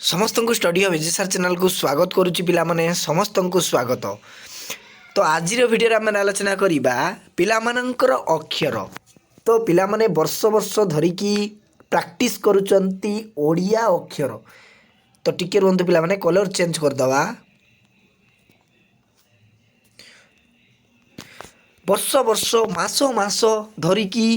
समस्त को study of एजीसार channel को स्वागत करुच्ची पिला माने समस्त को स्वागत। तो आज भिडियो आम आलोचना करवा पिला मानकर अक्षर। तो पिला माने वर्ष वर्ष धरिकी प्रैक्टिस करुचंती ओडिया अक्षर। तो टिके रुहतु पिला माने कलर चेंज करदवा। वर्ष वर्ष मास मास धरिकी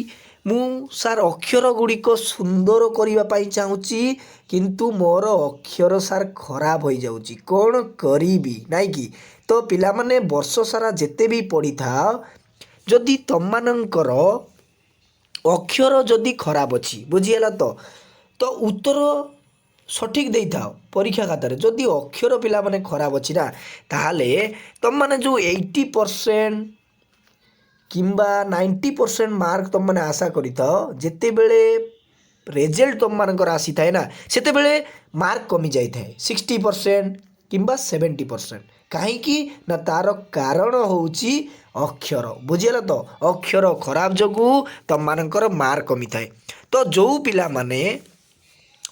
मु सार अक्षर गुड़िक सुंदर करने चाहूँगी किंतु मोर अक्षर सार खराब हो जाऊँगी कौन करी नाई कि। तो पिला माने वर्ष सारा जेते भी पढ़ी था जदि तुम मानकर अक्षर जदि खराब अच्छी बुझीगला तो उत्तर सठिक दे था परीक्षा खातार। जदि अक्षर पिला माने खराब अच्छी ना ताहले तुम माने जो 80% किंबा 90% मार्क तुम मैंने आशा करते बेले रेजल्ट तुम मानकर आसी थाए ना सेते बेले मार्क कमी जाए 60% किंबा 70%। कहीं ना तार कारण होउची अक्षर बुझीगला। तो अक्षर खराब जगू तुम मानकर मार्क कमी थाए। तो जो पिला माने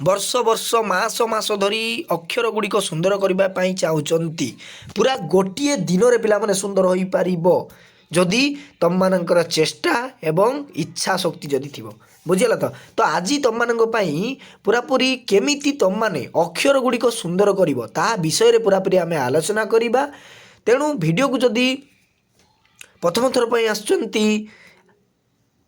वर्ष वर्ष मास मास धरी अक्षर गुड़िक सुंदर करने चाहूँगी पूरा गोटे दिन में पिला माने सुंदर हो पार जदि तुम मानकर चेष्टा एवं इच्छा शक्ति जदि थी बुझीगला। तो आज तुम मानक पूरापूरी केमिति तुम माने अक्षर गुड़िक सुंदर करिवो ता विषय रे पूरापूरी आमे आलोचना करिबा। तेणु वीडियो को जदि प्रथम थर पर आसुचंती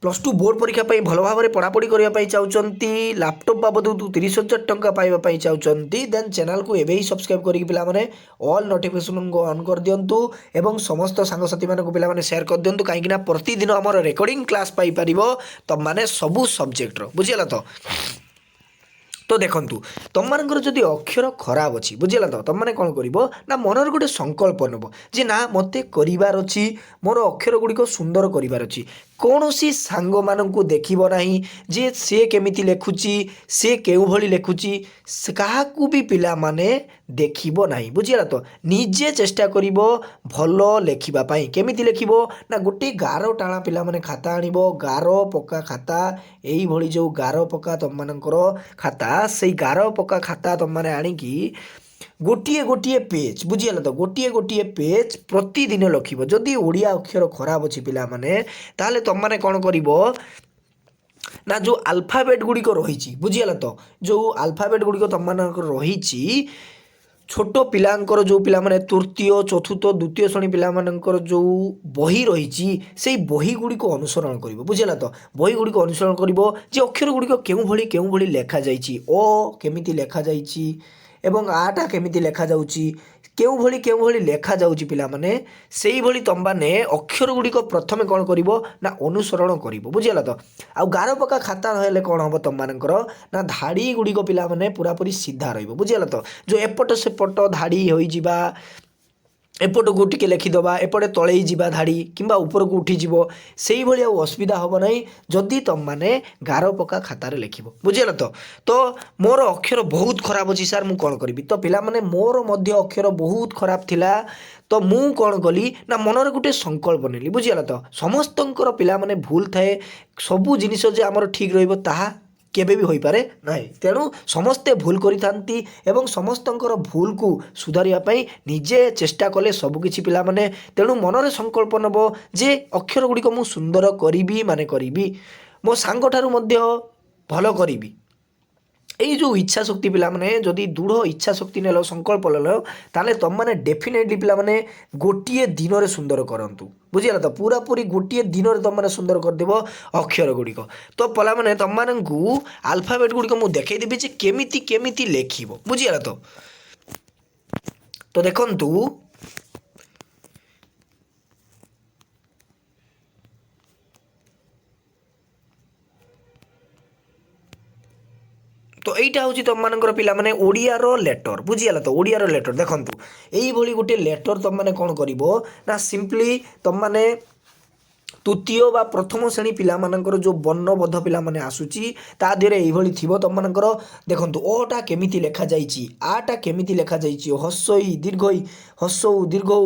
+2 बोर्ड परीक्षा भल भाव में पढ़ापढ़ी करने चाहूँगी लैपटॉप बाबद 30,000 टंका पाइबा चाहूँगी देन चैनल को एवं ही सब्सक्राइब करी पिला माने ऑल नोटिफिकेशन को ऑन कर दिंतु एवं समस्त सांगसाथी मानक पिला माने शेयर कर दिंतु कहीं प्रतिदिन आम रेकर्डिंग क्लास पाई परिबो तुम माने सबू सब्जेक्टर बुझीगला। तो देखंतु तुम मानकर जदि अक्षर खराब अच्छी बुझीगला तुम माने कौन करिवो ना मनर गोटे संकल्प नेब जे ना मते करिवार अछि मोर अक्षर गुड़िक सुंदर करिवार अछि। कौनसी सांग मानू देखिब नहीं जे से केमिति लेखुची से केउ भली लेखुची काहाकू भी पिला माने देखिब नहीं बुझीगला। तो निजे चेष्टा करिवो भल लेखिबा पई केमिति लेखिबो ना गोटे गार टाणा पिला माने खाता आनिबो गार पक्का खाता एई भली जो गार पक्का तुम मानकर खाता से गार पक्का खाता तुम माने आनिकी गोटे गोटे पेज बुझीगला। तो गोटे गोटे पेज प्रतिदिन लिखिब जदि ओडिया अक्षर खराब अच्छी पिला माने ताहले तुम माने कौन करिवो ना जो अल्फाबेट गुड़िक रही बुझीगला। तो जो अल्फाबेट गुड़िक तुम मानकर रही छोट पिलांकर जो पिला माने तृतीय चतुर्थ द्वितीय श्रेणी पिला मानकर जो बही रही से बही गुड़िक अनुसरण कर बुझीगला। तो बही गुड़िक अनुसरण कर अक्षर गुड़िक केउ भली लेखा जाइछि ओ केमिति लेखा जाइछि एवं आटा केमिति लेखा जाउछि केउ भली लेखा जाउछि पिला माने सेही भली तुम माने अक्षर गुड़िक प्रथमे कौन करिवो ना अनुसरण करिवो बुझीगला। तो आ गार पक्का खाता रहले कौन हम तुम मानकर ना धाड़ी गुड़िक पिला माने पूरापूरी सीधा रहिबो बुझीगला। तो जो एपट सेपट धाड़ी होई जिबा एपट को टिके लिखिदबा एपटे तले जावा धाड़ी किंबा ऊपर को उठी जीवो सेही भली असुविधा हम नहीं जदि तुम माने गार पक्का खातार लिखिबो बुझीगला। तो मोर अक्षर बहुत खराब अच्छी सार मु कौन करी। तो पिला माने मोर मध्य अक्षर बहुत खराब थिला तो मु कौन कली ना मनर गोटे संकल्प नेली बुझीगला। तो समस्तंकर पिला माने भूल थाए सबू जिनिस जे आमर ठीक रहिबो ताहा केबे भी होई पारे नहीं। तेणु समस्ते भूल करिथांती एवं समस्तंकर भूल को सुधारिया पई निजे चेष्टा कले सबकिछि पिला माने। तेणु मनरे संकल्प नब जे अक्षर गुड़िक मु सुंदर करिबी माने करिबी मो सांग ठारू मध्य भल करिबी এই जो इच्छा शक्ति पिला माने जदि दृढ़ इच्छा शक्ति नेलो संकल्प लेलो ताले तुम माने डेफिनेटली पिला माने गोटिए दिन रे सुंदर करंतु बुझीगला। तो पूरा पूरी गोटिए दिन रे तुम माने सुंदर कर देबो अक्षर गुड़िक। तो पिला माने तुम माननकु अल्फाबेट गुड़िक मु देखै देबी जे केमिति केमिति लेखिबो बुझीगला। तो देखंतु तो यहीटा हूँ तुम मानकर पिला माने ओडियार लेटर बुझीगला। तो ओडियार लेटर देखंतु एई भली गोटे लेटर तुम माने कौन करिवो ना सिंपली तुम माने तृतीय बा प्रथम श्रेणी पिला मानकर जो वर्णबद्ध पिला माने आसुची ता देहरे एई भली थिबो तुम मानकर देखंतु ओटा केमिति लेखा जाइछि आटा केमिति लेखा जाइछि हस्सई दीर्घई हस्सौ दीर्घौ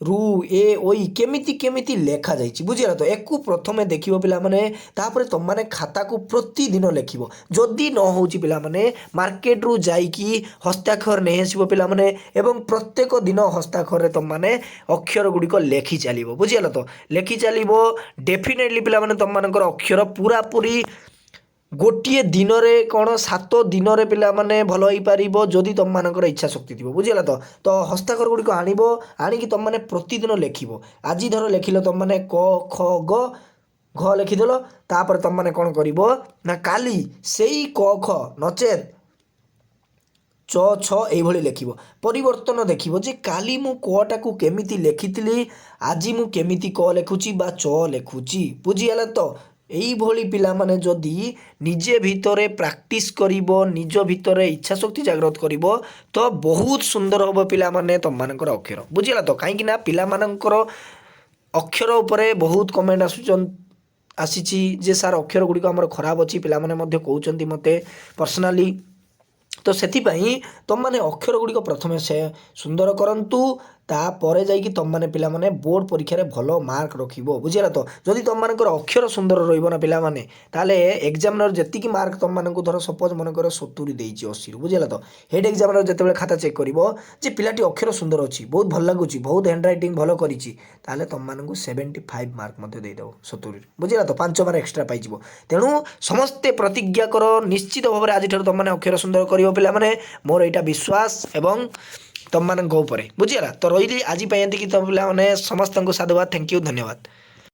রু এ ওই কেমিতি কেমিতি লেখা যাইছি বুঝিলা তো একু প্রথমে দেখিব পিলাମାନେ তারপরে তোমানে খাতাକୁ ପ୍ରତିଦିନ ଲେଖିବ ଯଦି ନ ହେଉଛି ପିଲାମାନେ ମାର୍କେଟରୁ ଯାଇକି ହସ୍ତାକ୍ଷର ନେଇ ଆସିବ ପିଲାମାନେ ଏବଂ ପ୍ରତ୍ୟେକ ଦିନ ହସ୍ତାକ୍ଷରରେ ତମମାନେ ଅକ୍ଷର ଗୁଡ଼ିକ ଲେଖି ଚାଲିବ ବୁଝିଗଲ ତ ଲେଖି ଚାଲିବ ଡେଫିନେଟଲି ପିଲାମାନେ ତମମାନଙ୍କର ଅକ୍ଷର ପୁରାପୁରି ଗୋଟିଏ ଦିନରେ କ'ଣ 7 ଦିନରେ ପିଲାମାନେ ଭଲ ହେଇପାରିବ ଯଦି ତମମାନଙ୍କର ଇଚ୍ଛା ଶକ୍ତି ଥିବ ବୁଝିଗଲା ତ ହସ୍ତାକ୍ଷର ଗୁଡ଼ିକ ଆଣିବ ଆଣିକି ତମମାନେ ପ୍ରତିଦିନ ଲେଖିବ ଆଜି ଧର ଲେଖିଲ ତମମାନେ କ ଖ ଗ ଘ ଲେଖିଦେଲ ତାପରେ ତମମାନେ କ'ଣ କରିବ ନା କାଲି ସେଇ କ ଖ ନଚେତ୍ च छ এইভাবে লেখিব পরিবর্তন দেখিব যে কালি মু কটাକୁ কেমিতি লেখিଥିଲି ଆଜି ମୁଁ କେମିତି କ ଲେଖୁଛି ବା চ ଲେଖୁଛି ବୁଝିଗଲା ତ এইভাবে ପିଲାମାନେ ଯଦି ନିଜେ ଭିତରେ ପ୍ରାକ୍ଟିସ୍ କରିବ ନିଜ ଭିତରେ ଇଚ୍ଛା ଶକ୍ତି ଜାଗ୍ରତ କରିବ ତ ବହୁତ ସୁନ୍ଦର ହେବ ପିଲାମାନେ ତମମାନଙ୍କର ଅକ୍ଷର ବୁଝିଗଲା ତ କାହିଁକି ନା ପିଲାମାନଙ୍କର ଅକ୍ଷର ଉପରେ ବହୁତ କମେଣ୍ଟ ଆସିଛି ଯେ ସାର୍ ଅକ୍ଷର ଗୁଡ଼ିକ ଆମର ଖରାପ ଅଛି ପିଲାମାନେ ମଧ୍ୟ କହୁଛନ୍ତି ମୋତେ ପର୍ସନାଲି ତ ସେଥିପାଇଁ ତମମାନେ ଅକ୍ଷର ଗୁଡ଼ିକ ପ୍ରଥମେ ସେ ସୁନ୍ଦର କରନ୍ତୁ ତାପରେ ଯାଇକି ତମମାନେ ପିଲାମାନେ ବୋର୍ଡ଼ ପରୀକ୍ଷାରେ ଭଲ ମାର୍କ ରଖିବ ବୁଝିଲା ତ ଯଦି ତମମାନଙ୍କର ଅକ୍ଷର ସୁନ୍ଦର ରହିବ ନା ପିଲାମାନେ ତାହେଲେ ଏକ୍ଜାମିନର ଯେତିକି ମାର୍କ ତମମାନଙ୍କୁ ଧର ସପୋଜ ମନେକର 70 ଦେଇଛି 80ରୁ ବୁଝିଲା ତ ହେଡ୍ ଏକ୍ଜାମିନର ଯେତେବେଳେ ଖାତା ଚେକ୍ କରିବ ଯେ ପିଲାଟି ଅକ୍ଷର ସୁନ୍ଦର ଅଛି ବହୁତ ଭଲ ଲାଗୁଛି ବହୁତ ହ୍ୟାଣ୍ଡ ରାଇଟିଂ ଭଲ କରିଛି ତାହେଲେ ତମମାନଙ୍କୁ 75 ମାର୍କ ମଧ୍ୟ ଦେଇଦେବ 70ରୁ ବୁଝିଲା ତ 5 ମାର୍କ ଏକ୍ସଟ୍ରା ପାଇଯିବ ତେଣୁ ସମସ୍ତେ ପ୍ରତିଜ୍ଞା କର ନିଶ୍ଚିତ ଭାବରେ ଆଜିଠାରୁ ତମମାନେ ଅକ୍ଷର ସୁନ୍ଦର କରିବ ପିଲାମାନେ ମୋର ଏଇଟା ବିଶ୍ୱାସ ଏବଂ ତମମାନଙ୍କ ଉପରେ ବୁଝିଗଲା ତ ରହିଲି ଆଜି ପାଇଁ ଏତିକି ତ ପିଲାମାନେ ସମସ୍ତଙ୍କୁ ସାଧୁବାଦ ଥ୍ୟାଙ୍କ ୟୁ ଧନ୍ୟବାଦ।